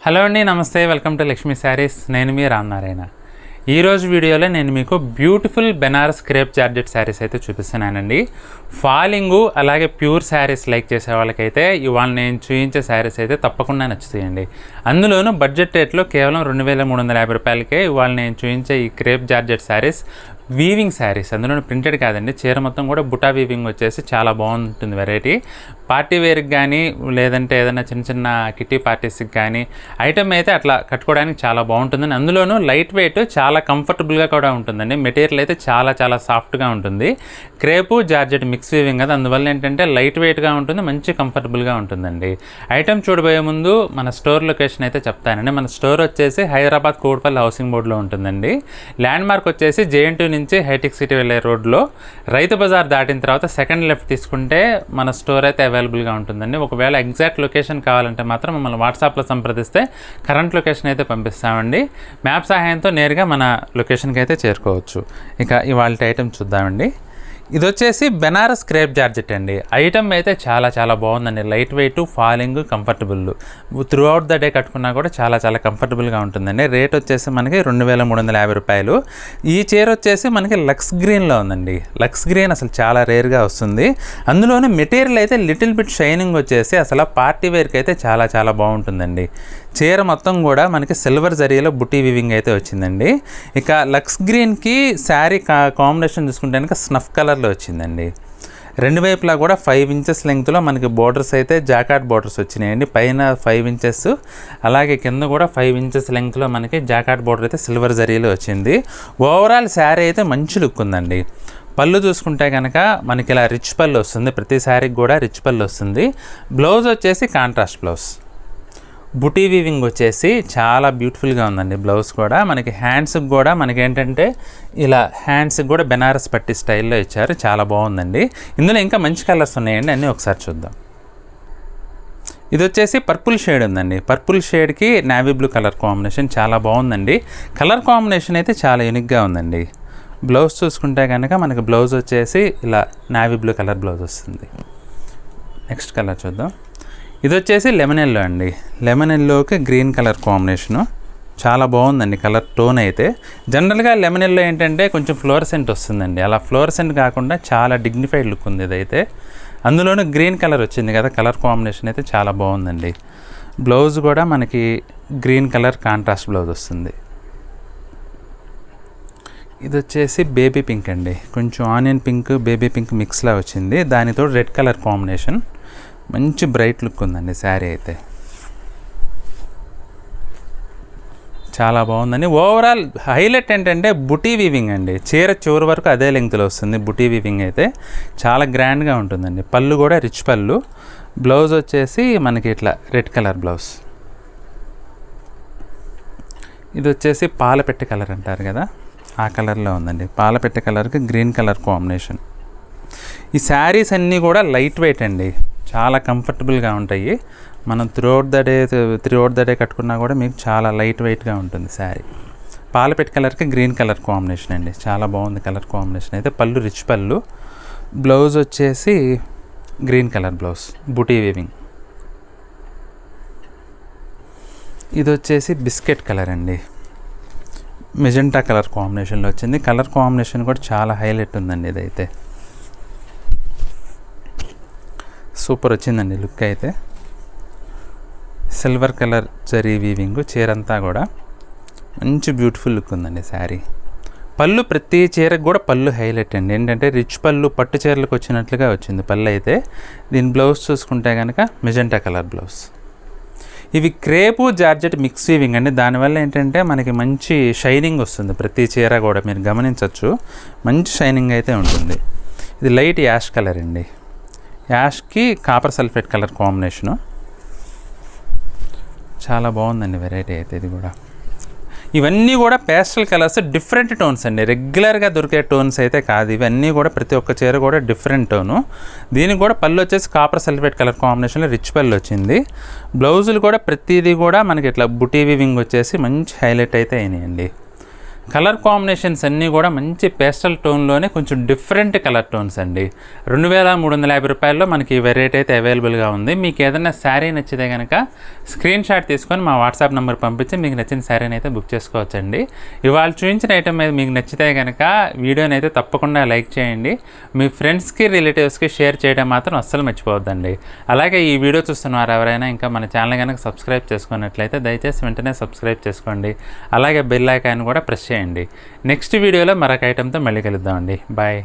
Hello అండి, నమస్తే. Welcome to Lakshmi Sarees. నేను మీ రామనారాయణ. ఈరోజు వీడియోలో నేను మీకు beautiful Banaras crepe georgette sarees అయితే చూపిస్తున్నానండి. ఫాలింగు అలాగే ప్యూర్ శారీస్ లైక్ చేసే వాళ్ళకైతే ఇవాళ నేను చూపించే శారీస్ అయితే తప్పకుండా నచ్చుతాయండి. అందులోనూ బడ్జెట్ రేట్లో కేవలం 2350 రూపాయలకే ఇవాళ నేను చూపించే ఈ crepe georgette saris weaving saris. అందులో ప్రింటెడ్ కాదండి, చీర మొత్తం కూడా బుటా వీవింగ్ వచ్చేసి చాలా బాగుంటుంది. వెరైటీ పార్టీ వేర్కి కానీ లేదంటే ఏదైనా చిన్న చిన్న కిట్టి పార్టీస్కి కానీ ఐటమ్ అయితే అట్లా కట్టుకోవడానికి చాలా బాగుంటుందండి. అందులోనూ లైట్ వెయిట్, చాలా కంఫర్టబుల్గా కూడా ఉంటుందండి. మెటీరియల్ అయితే చాలా సాఫ్ట్గా ఉంటుంది. క్రేపు జార్జెట్ మిక్స్ వీవింగ్ కదా, అందువల్ల ఏంటంటే లైట్ వెయిట్గా ఉంటుంది, మంచి కంఫర్టబుల్గా ఉంటుందండి. ఐటమ్ చూడబోయే ముందు మన స్టోర్ లొకేషన్ అయితే చెప్తానండి. మన స్టోర్ వచ్చేసి హైదరాబాద్ కోట్పల్లి హౌసింగ్ బోర్డులో ఉంటుందండి. ల్యాండ్ మార్క్ వచ్చేసి JN2 నుంచి హైటెక్ సిటీ వెళ్ళే రోడ్లో రైతు బజార్ దాటిన తర్వాత సెకండ్ లెఫ్ట్ తీసుకుంటే మన స్టోర్ అయితే అవైలబుల్గా ఉంటుందండి. ఒకవేళ ఎగ్జాక్ట్ లొకేషన్ కావాలంటే మాత్రం మమ్మల్ని వాట్సాప్లో సంప్రదిస్తే కరెంట్ లొకేషన్ అయితే పంపిస్తామండి. మ్యాప్ సహాయంతో నేరుగా మన లొకేషన్కి అయితే చేరుకోవచ్చు. ఇక ఇవాళ ఐటమ్ చూద్దామండి. ఇది వచ్చేసి బెనారస్ క్రేప్ జార్జెట్ అండి. ఐటమ్ అయితే చాలా బాగుందండి. Light weight, falling, comfortable. Through out the day కట్టుకున్నా కూడా చాలా కంఫర్టబుల్గా ఉంటుందండి. రేట్ వచ్చేసి మనకి 2350 రూపాయలు. ఈ చీర వచ్చేసి మనకి లక్స్ గ్రీన్లో ఉందండి. లక్స్ గ్రీన్ అసలు చాలా రేర్గా వస్తుంది. అందులోనే మెటీరియల్ అయితే లిటిల్ బిట్ షైనింగ్ వచ్చేసి అసలు పార్టీ వేర్కి అయితే చాలా బాగుంటుందండి. చీర మొత్తం కూడా మనకి సిల్వర్ జరీలో బుటీ వివింగ్ అయితే వచ్చిందండి. ఇక లక్స్ గ్రీన్కి శారీ కాంబినేషన్ చూసుకుంటే కనుక స్నఫ్ కలర్లో వచ్చిందండి. రెండు వైపులా కూడా 5 ఇంచెస్ లెంగ్త్లో మనకి బోర్డర్స్ అయితే జాకాట్ బోర్డర్స్ వచ్చినాయండి. పైన 5 ఇంచెస్, అలాగే కింద కూడా 5 ఇంచెస్ లెంగ్త్లో మనకి జాకాట్ బోర్డర్ అయితే సిల్వర్ జరీలో వచ్చింది. ఓవరాల్ శారీ అయితే మంచి లుక్ ఉందండి. పళ్ళు చూసుకుంటే కనుక మనకి ఇలా రిచ్ పళ్ళు వస్తుంది. ప్రతి శారీకి కూడా రిచ్ పళ్ళు వస్తుంది. బ్లౌజ్ వచ్చేసి కాంట్రాస్ట్ బ్లౌజ్. బుటీ వీవింగ్ వచ్చేసి చాలా బ్యూటిఫుల్గా ఉందండి. బ్లౌజ్ కూడా మనకి హ్యాండ్స్కి కూడా మనకి ఏంటంటే ఇలా హ్యాండ్స్కి కూడా బెనారస్ పట్టి స్టైల్లో ఇచ్చారు. చాలా బాగుందండి. ఇందులో ఇంకా మంచి కలర్స్ ఉన్నాయండి, అన్నీ ఒకసారి చూద్దాం. ఇది వచ్చేసి పర్పుల్ షేడ్ ఉందండి. పర్పుల్ షేడ్కి నేవీ బ్లూ కలర్ కాంబినేషన్ చాలా బాగుందండి. కలర్ కాంబినేషన్ అయితే చాలా యూనిక్గా ఉందండి. బ్లౌజ్ చూసుకుంటే కనుక మనకి బ్లౌజ్ వచ్చేసి ఇలా నేవీ బ్లూ కలర్ బ్లౌజ్ వస్తుంది. నెక్స్ట్ కలర్ చూద్దాం. ఇది వచ్చేసి లెమన్ ఎల్లో అండి. లెమన్ ఎల్లోకి గ్రీన్ కలర్ కాంబినేషను చాలా బాగుందండి. కలర్ టోన్ అయితే జనరల్గా లెమన్ ఎల్లో ఏంటంటే కొంచెం ఫ్లోరసెంట్ వస్తుందండి. అలా ఫ్లోరసెంట్ కాకుండా చాలా డిగ్నిఫైడ్ లుక్ ఉంది ఇదైతే. అందులోనూ గ్రీన్ కలర్ వచ్చింది కదా, కలర్ కాంబినేషన్ అయితే చాలా బాగుందండి. బ్లౌజ్ కూడా మనకి గ్రీన్ కలర్ కాంట్రాస్ట్ బ్లౌజ్ వస్తుంది. ఇది వచ్చేసి బేబీ పింక్ అండి. కొంచెం ఆనియన్ పింక్, బేబీ పింక్ మిక్స్లా వచ్చింది. దానితో రెడ్ కలర్ కాంబినేషన్. మంచి బ్రైట్ లుక్ ఉందండి శారీ అయితే. చాలా బాగుందండి. ఓవరాల్ హైలైట్ ఏంటంటే బుటీ వీవింగ్ అండి. చీర చివరి వరకు అదే లెంగ్త్లో వస్తుంది. బుటీ వీవింగ్ అయితే చాలా గ్రాండ్గా ఉంటుందండి. పళ్ళు కూడా రిచ్ పళ్ళు. బ్లౌజ్ వచ్చేసి మనకి ఇట్లా రెడ్ కలర్ బ్లౌజ్. ఇది వచ్చేసి పాలపెట్టె కలర్ అంటారు కదా, ఆ కలర్లో ఉందండి. పాలపెట్టె కలర్కి గ్రీన్ కలర్ కాంబినేషన్. ఈ శారీస్ అన్నీ కూడా లైట్ వెయిట్ అండి, చాలా కంఫర్టబుల్గా ఉంటాయి. మనం త్రూ అవుట్ ద డే కట్టుకున్నా కూడా మీకు చాలా లైట్ వెయిట్గా ఉంటుంది శారీ. పాలపెట్టు కలర్కి గ్రీన్ కలర్ కాంబినేషన్ అండి. చాలా బాగుంది కలర్ కాంబినేషన్ అయితే. పళ్ళు రిచ్ పళ్ళు. బ్లౌజ్ వచ్చేసి గ్రీన్ కలర్ బ్లౌజ్, బుటీ వీవింగ్. ఇది వచ్చేసి బిస్కెట్ కలర్ అండి. మెజెంటా కలర్ కాంబినేషన్లో వచ్చింది. కలర్ కాంబినేషన్ కూడా చాలా హైలైట్ ఉందండి. ఇదైతే సూపర్ వచ్చిందండి లుక్ అయితే. సిల్వర్ కలర్ జరీ వీవింగ్ చీరంతా కూడా మంచి బ్యూటిఫుల్ లుక్ ఉందండి శారీ. పళ్ళు ప్రతి చీరకు కూడా పళ్ళు హైలైట్ అండి. ఏంటంటే రిచ్ పళ్ళు, పట్టు చీరలకు వచ్చినట్లుగా వచ్చింది పళ్ళు అయితే. దీని బ్లౌజ్ చూసుకుంటే కనుక మెజెంటా కలర్ బ్లౌజ్. ఇవి క్రేపు జార్జెట్ మిక్స్ వీవింగ్ అండి. దానివల్ల ఏంటంటే మనకి మంచి షైనింగ్ వస్తుంది. ప్రతి చీర కూడా మీరు గమనించవచ్చు, మంచి షైనింగ్ అయితే ఉంటుంది. ఇది లైట్ యాష్ కలర్ అండి. Yaskhi copper sulphate colour combination. చాలా బాగుందండి వెరైటీ అయితే ఇది కూడా. ఇవన్నీ కూడా పేస్టల్ కలర్స్, డిఫరెంట్ టోన్స్ అండి. రెగ్యులర్గా దొరికే టోన్స్ అయితే కాదు. ఇవన్నీ కూడా ప్రతి ఒక్క చీర కూడా డిఫరెంట్ టోను. దీనికి కూడా పళ్ళు వచ్చేసి కాపర్ సల్ఫేట్ కలర్ కాంబినేషన్లో రిచ్ పళ్ళు వచ్చింది. బ్లౌజులు కూడా ప్రతిదీ కూడా మనకి ఇట్లా బుటీ వీవింగ్ వచ్చేసి మంచి హైలైట్ అయితే అయినాయండి. కలర్ కాంబినేషన్స్ అన్నీ కూడా మంచి పేస్టల్ టోన్లోనే కొంచెం డిఫరెంట్ కలర్ టోన్స్ అండి. 2350 రూపాయల్లో మనకి ఈ వెరైటీ అయితే అవైలబుల్గా ఉంది. మీకు ఏదైనా శారీ నచ్చితే కనుక స్క్రీన్ షాట్ తీసుకొని మా వాట్సాప్ నెంబర్ పంపించి మీకు నచ్చిన శారీని అయితే బుక్ చేసుకోవచ్చండి. ఇవాళ చూపించిన ఐటమ్ మీద మీకు నచ్చితే కనుక వీడియోని అయితే తప్పకుండా లైక్ చేయండి. మీ ఫ్రెండ్స్కి రిలేటివ్స్కి షేర్ చేయడం మాత్రం అస్సలు మర్చిపోవద్దండి. అలాగే ఈ వీడియో చూస్తున్నవారు ఎవరైనా ఇంకా మన ఛానల్ కనుక సబ్స్క్రైబ్ చేసుకున్నట్లయితే దయచేసి వెంటనే సబ్స్క్రైబ్ చేసుకోండి. అలాగే బెల్ ఐకాన్ కూడా ప్రెస్ చేయండి. నెక్స్ట్ వీడియోలో మరొక ఐటెంతో మళ్ళీ కలుద్దామండి. బాయ్.